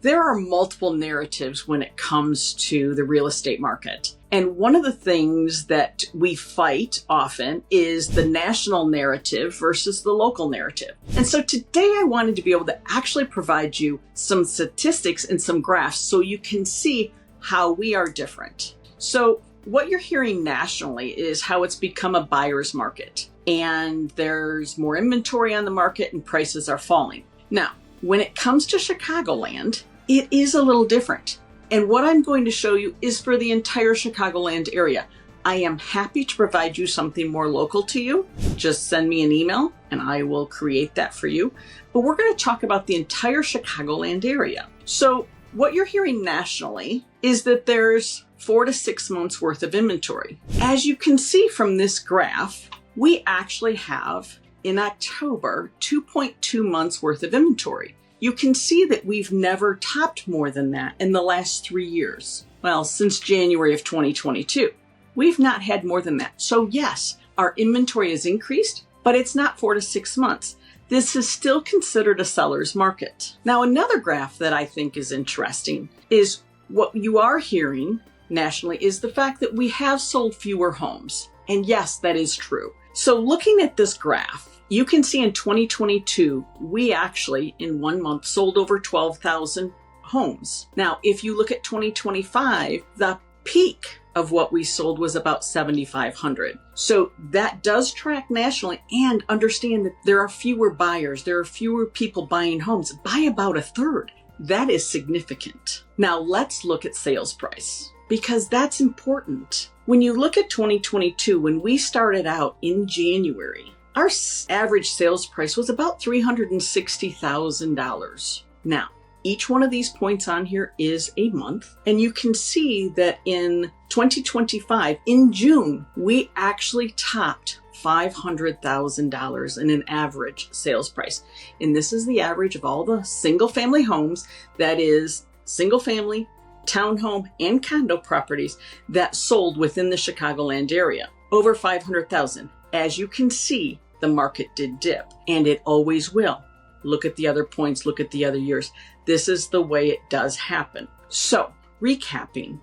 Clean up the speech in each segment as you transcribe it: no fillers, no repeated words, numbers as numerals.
There are multiple narratives when it comes to the real estate market. And one of the things that we fight often is the national narrative versus the local narrative. And so today I wanted to be able to actually provide you some statistics and some graphs so you can see how we are different. So what you're hearing nationally is how it's become a buyer's market, and there's more inventory on the market and prices are falling. Now, when it comes to Chicagoland, it is a little different. And what I'm going to show you is for the entire Chicagoland area. I am happy to provide you something more local to you. Just send me an email and I will create that for you. But we're going to talk about the entire Chicagoland area. So what you're hearing nationally is that there's 4 to 6 months worth of inventory. As you can see from this graph, we actually have in October 2.2 months worth of inventory. You can see that we've never topped more than that in the last 3 years. Well, since January of 2022, we've not had more than that. So yes, our inventory has increased, but it's not 4 to 6 months. This is still considered a seller's market. Now, another graph that I think is interesting is what you are hearing nationally is the fact that we have sold fewer homes. And yes, that is true. So looking at this graph, you can see in 2022, we actually in 1 month sold over 12,000 homes. Now, if you look at 2025, the peak of what we sold was about 7,500. So that does track nationally, and understand that there are fewer buyers. There are fewer people buying homes by about a third. That is significant. Now let's look at sales price, because that's important. When you look at 2022, when we started out in January, our average sales price was about $360,000. Now, each one of these points on here is a month, and you can see that in 2025, in June, we actually topped $500,000 in an average sales price. And this is the average of all the single family homes, that is single family, townhome, and condo properties that sold within the Chicagoland area. Over 500,000. As you can see, the market did dip, and it always will. Look at the other points, look at the other years. This is the way it does happen. So, recapping,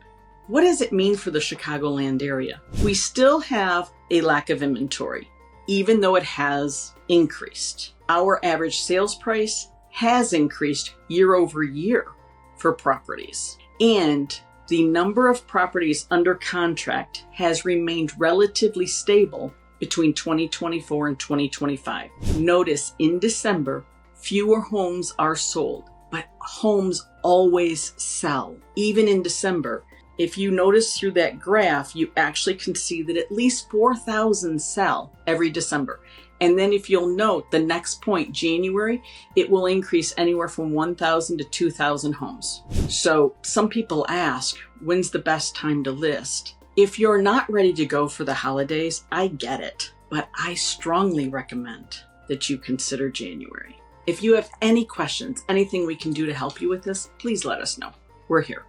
what does it mean for the Chicagoland area? We still have a lack of inventory, even though it has increased. Our average sales price has increased year over year for properties. And the number of properties under contract has remained relatively stable between 2024 and 2025. Notice in December, fewer homes are sold, but homes always sell. Even in December, if you notice through that graph, you actually can see that at least 4,000 sell every December. And then if you'll note the next point, January, it will increase anywhere from 1,000 to 2,000 homes. So some people ask, when's the best time to list? If you're not ready to go for the holidays, I get it, but I strongly recommend that you consider January. If you have any questions, anything we can do to help you with this, please let us know. We're here.